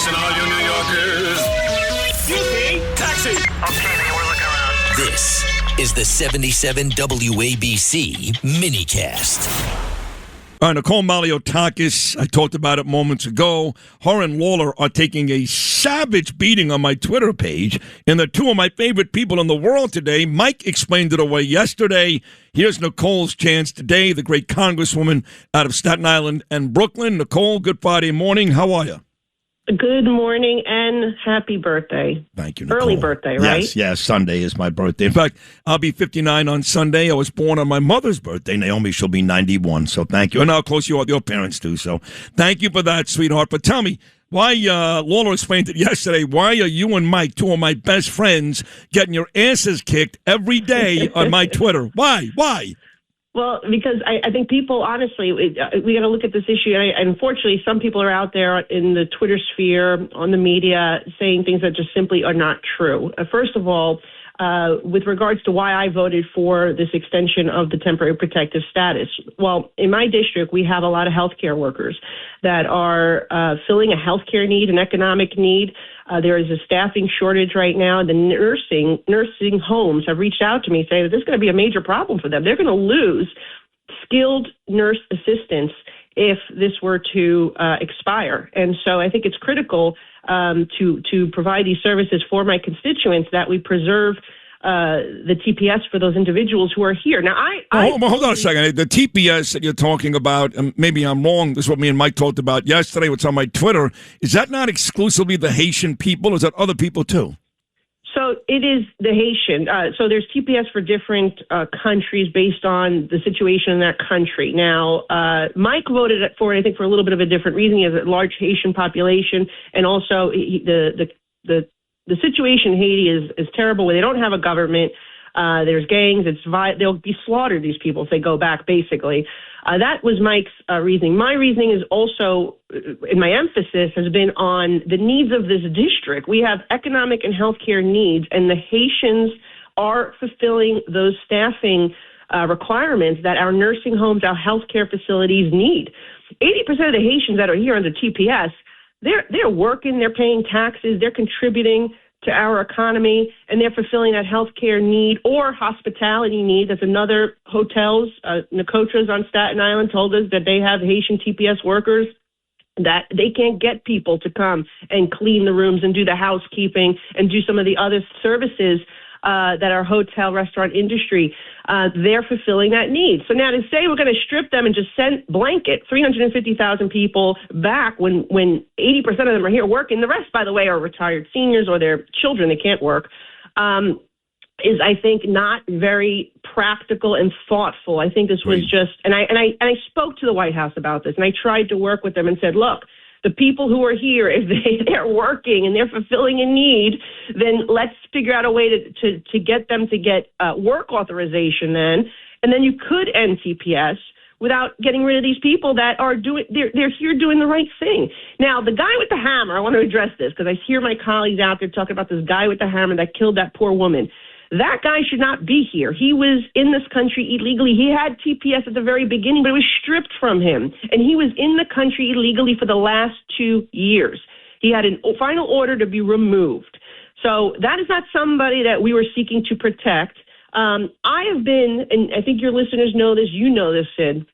Listen, all you New Yorkers. Excuse me, taxi. Okay, man, we're looking around. This is the 77 WABC minicast. Nicole Malliotakis, I talked about it moments ago. Her and Lawler are taking a savage beating on my Twitter page, and they're two of my favorite people in the world today. Mike explained it away yesterday. Here's Nicole's chance today, the great Congresswoman out of Staten Island and Brooklyn. Nicole, good Friday morning. How are you? Good morning and happy birthday. Thank you, Nicole. Early birthday, right? Yes, Sunday is my birthday. In fact, I'll be 59 on Sunday. I was born on my mother's birthday. Naomi, she'll be 91, so thank you. And how close you are with your parents, too, so thank you for that, sweetheart. But tell me, why, Lawler explained it yesterday, why are you and Mike, two of my best friends, getting your asses kicked every day on my Twitter? Why? Well, because I think people, honestly, we got to look at this issue. And unfortunately, some people are out there in the Twitter sphere, on the media, saying things that just simply are not true. First of all, with regards to why I voted for this extension of the temporary protective status. Well, in my district, we have a lot of healthcare workers that are filling a healthcare need, an economic need. There is a staffing shortage right now. The nursing homes have reached out to me saying that this is going to be a major problem for them. They're going to lose skilled nurse assistants if this were to expire. And so I think it's critical to provide these services for my constituents that we preserve the TPS for those individuals who are here. Now, hold on a second. The TPS that you're talking about, and maybe I'm wrong, this is what me and Mike talked about yesterday, what's on my Twitter, is that not exclusively the Haitian people, or is that other people too? So it is the Haitian. So there's TPS for different countries based on the situation in that country. Now, Mike voted for it, I think, for a little bit of a different reason. He has a large Haitian population, and also the situation in Haiti is terrible, where they don't have a government. There's gangs. They'll be slaughtered, these people, if they go back, basically. That was Mike's reasoning. My reasoning is also, and my emphasis has been on the needs of this district. We have economic and healthcare needs, and the Haitians are fulfilling those staffing requirements that our nursing homes, our healthcare facilities need. 80% of the Haitians that are here under TPS, they're working, they're paying taxes, they're contributing to our economy, and they're fulfilling that healthcare need or hospitality need. That's another hotels. Nicotra's on Staten Island told us that they have Haitian TPS workers, that they can't get people to come and clean the rooms and do the housekeeping and do some of the other services that our hotel restaurant industry, they're fulfilling that need. So now to say we're going to strip them and just send blanket 350,000 people back when 80% of them are here working, the rest, by the way, are retired seniors or their children that can't work, is, I think, not very practical and thoughtful. I think this was just, and I spoke to the White House about this, and I tried to work with them and said, look, the people who are here, if they're working and they're fulfilling a need, then let's figure out a way to get them to get work authorization then. And then you could end TPS without getting rid of these people that are they're here doing the right thing. Now, the guy with the hammer, I want to address this because I hear my colleagues out there talking about this guy with the hammer that killed that poor woman. That guy should not be here. He was in this country illegally. He had TPS at the very beginning, but it was stripped from him. And he was in the country illegally for the last 2 years. He had a final order to be removed. So that is not somebody that we were seeking to protect. I have been, and I think your listeners know this, you know this, Sid,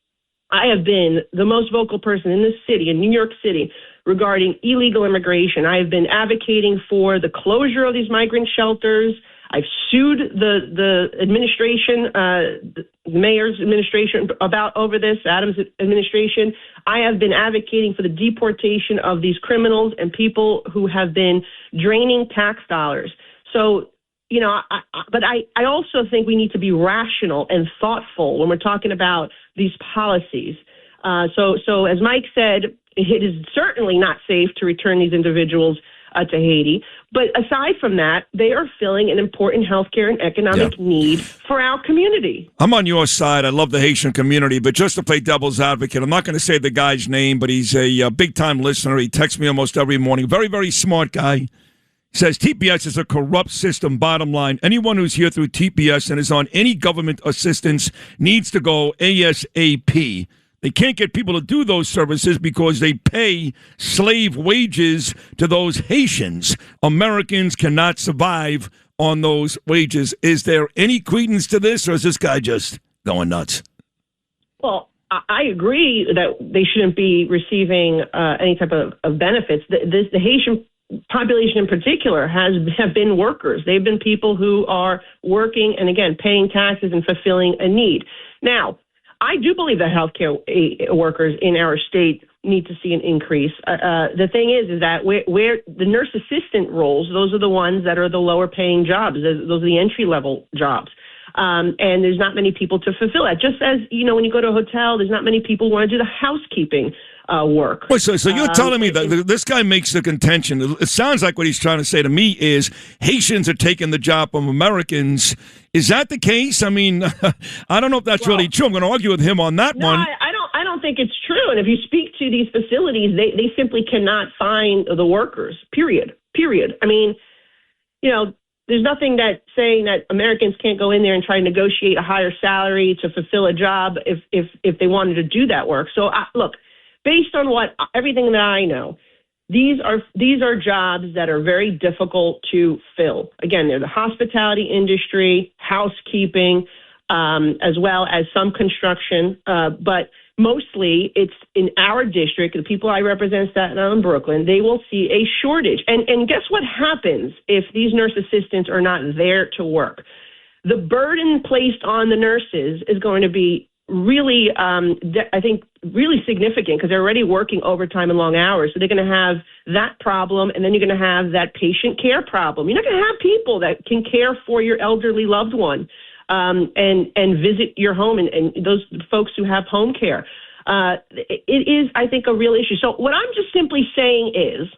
I have been the most vocal person in this city, in New York City, regarding illegal immigration. I have been advocating for the closure of these migrant shelters. I've sued the administration, the mayor's administration over this, Adams' administration. I have been advocating for the deportation of these criminals and people who have been draining tax dollars. So, you know, but I also think we need to be rational and thoughtful when we're talking about these policies. So as Mike said, it is certainly not safe to return these individuals to Haiti. But aside from that, they are filling an important healthcare and economic need for our community. I'm on your side. I love the Haitian community, but just to play devil's advocate, I'm not going to say the guy's name, but he's a big-time listener. He texts me almost every morning. Very, very smart guy. He says TPS is a corrupt system, bottom line. Anyone who's here through TPS and is on any government assistance needs to go ASAP. They can't get people to do those services because they pay slave wages to those Haitians. Americans cannot survive on those wages. Is there any credence to this, or is this guy just going nuts? Well, I agree that they shouldn't be receiving any type of benefits. The Haitian population in particular have been workers. They've been people who are working and, again, paying taxes and fulfilling a need. Now, I do believe that healthcare workers in our state need to see an increase. The thing is that where the nurse assistant roles, those are the ones that are the lower paying jobs. Those are the entry level jobs. And there's not many people to fulfill that. Just as, when you go to a hotel, there's not many people who want to do the housekeeping work. Wait, so you're telling me that this guy makes the contention. It sounds like what he's trying to say to me is Haitians are taking the job from Americans. Is that the case? I mean, I don't know if that's really true. I'm going to argue with him on that one. I don't think it's true. And if you speak to these facilities, they simply cannot find the workers, period. I mean, there's nothing that saying that Americans can't go in there and try to negotiate a higher salary to fulfill a job if they wanted to do that work. So, look, based on everything that I know, these are jobs that are very difficult to fill. Again, they're the hospitality industry, housekeeping, as well as some construction. But mostly it's in our district, the people I represent, Staten Island, Brooklyn, they will see a shortage. And guess what happens if these nurse assistants are not there to work? The burden placed on the nurses is going to be really, I think, really significant because they're already working overtime and long hours. So they're going to have that problem, and then you're going to have that patient care problem. You're not going to have people that can care for your elderly loved one and visit your home and those folks who have home care. It is, I think, a real issue. So what I'm just simply saying is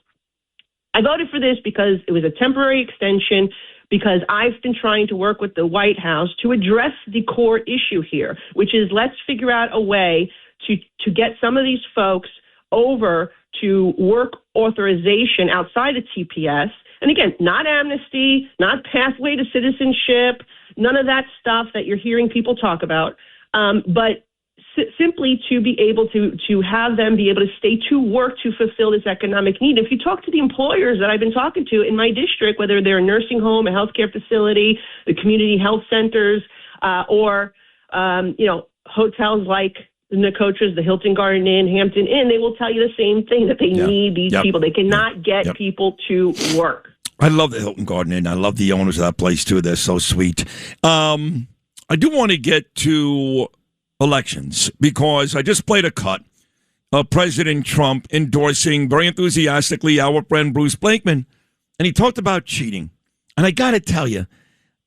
I voted for this because it was a temporary extension, because I've been trying to work with the White House to address the core issue here, which is let's figure out a way to get some of these folks over to work authorization outside of TPS. And again, not amnesty, not pathway to citizenship, none of that stuff that you're hearing people talk about, but simply to be able to have them be able to stay to work to fulfill this economic need. If you talk to the employers that I've been talking to in my district, whether they're a nursing home, a healthcare facility, the community health centers, or hotels like the Nicotra's, the Hilton Garden Inn, Hampton Inn, they will tell you the same thing, that they need these people. They cannot get people to work. I love the Hilton Garden Inn. I love the owners of that place, too. They're so sweet. I do want to get to elections because I just played a cut of President Trump endorsing very enthusiastically our friend Bruce Blakeman, and he talked about cheating. And I got to tell you,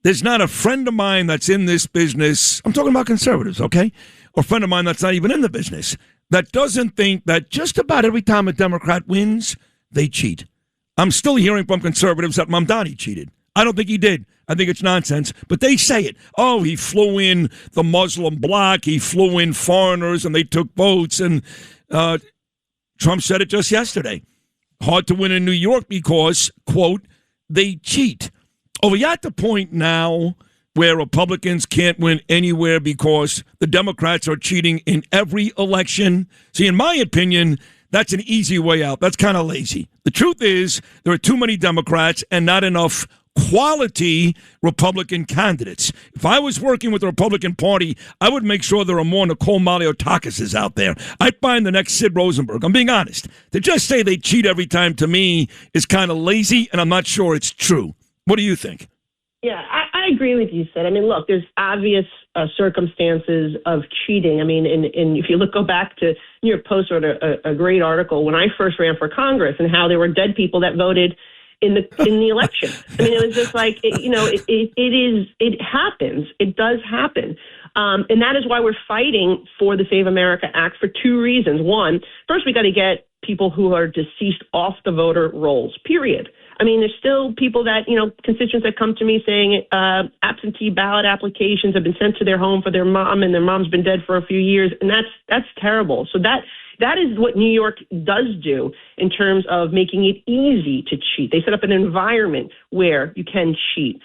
there's not a friend of mine that's in this business, I'm talking about conservatives, okay, or a friend of mine that's not even in the business, that doesn't think that just about every time a Democrat wins, they cheat. I'm still hearing from conservatives that Mamdani cheated. I don't think he did. I think it's nonsense, but they say it. Oh, he flew in the Muslim bloc, he flew in foreigners, and they took votes, and Trump said it just yesterday. Hard to win in New York because, quote, they cheat. Are we at the point now where Republicans can't win anywhere because the Democrats are cheating in every election? See, in my opinion, that's an easy way out. That's kind of lazy. The truth is there are too many Democrats and not enough quality Republican candidates. If I was working with the Republican Party, I would make sure there are more Nicole Malliotakis out there. I'd find the next Sid Rosenberg. I'm being honest. To just say they cheat every time, to me, is kind of lazy, and I'm not sure it's true. What do you think? Yeah, I agree with you, Sid. I mean, look, there's obvious circumstances of cheating. I mean, and if you go back to New York Post wrote a great article when I first ran for Congress and how there were dead people that voted in the election. I mean, it was just like, it happens. It does happen. And that is why we're fighting for the Save America Act for two reasons. One, first, we got to get people who are deceased off the voter rolls, period. I mean, there's still people that, constituents that come to me saying absentee ballot applications have been sent to their home for their mom, and their mom's been dead for a few years. And that's terrible. So that is what New York does do in terms of making it easy to cheat. They set up an environment where you can cheat.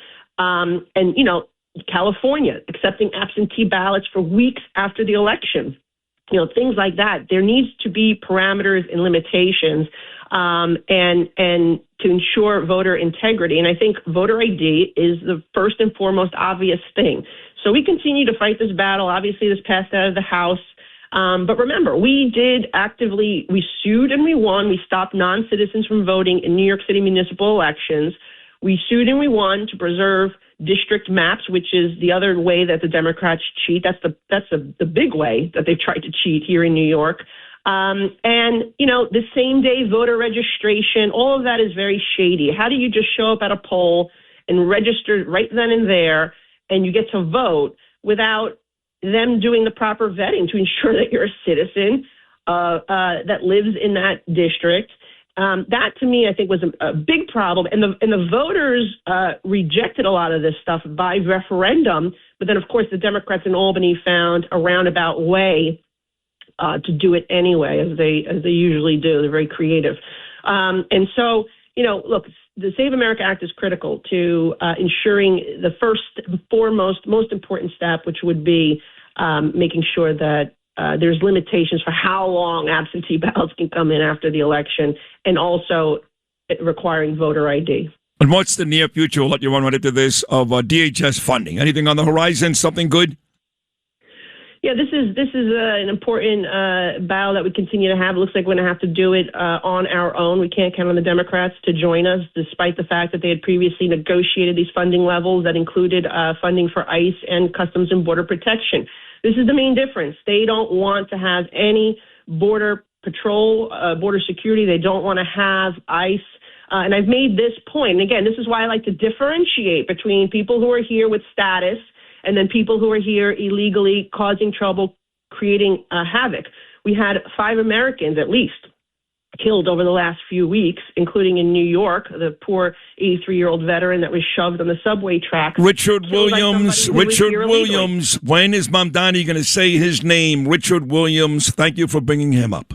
California accepting absentee ballots for weeks after the election. things like that. There needs to be parameters and limitations, and to ensure voter integrity. And I think voter ID is the first and foremost obvious thing. So we continue to fight this battle. Obviously, this passed out of the House. But remember, we sued and we won. We stopped non-citizens from voting in New York City municipal elections. We sued and we won to preserve district maps, which is the other way that the Democrats cheat. That's the big way that they've tried to cheat here in New York. The same day voter registration, all of that is very shady. How do you just show up at a poll and register right then and there, and you get to vote without them doing the proper vetting to ensure that you're a citizen that lives in that district? That, to me, I think was a big problem. And the voters rejected a lot of this stuff by referendum. But then, of course, the Democrats in Albany found a roundabout way to do it anyway, as they usually do. They're very creative. And so, look, the Save America Act is critical to ensuring the first and foremost, most important step, which would be making sure that there's limitations for how long absentee ballots can come in after the election, and also requiring voter ID. And what's the near future? We'll let you run right into this of DHS funding. Anything on the horizon? Something good? Yeah, this is an important battle that we continue to have. It looks like we're going to have to do it on our own. We can't count on the Democrats to join us, despite the fact that they had previously negotiated these funding levels that included funding for ICE and Customs and Border Protection. This is the main difference. They don't want to have any border patrol, border security. They don't want to have ICE. And I've made this point. And again, this is why I like to differentiate between people who are here with status and then people who are here illegally causing trouble, creating havoc. We had 5 Americans, at least, killed over the last few weeks, including in New York, the poor 83-year-old veteran that was shoved on the subway tracks. Richard Williams. When is Mamdani going to say his name? Richard Williams. Thank you for bringing him up.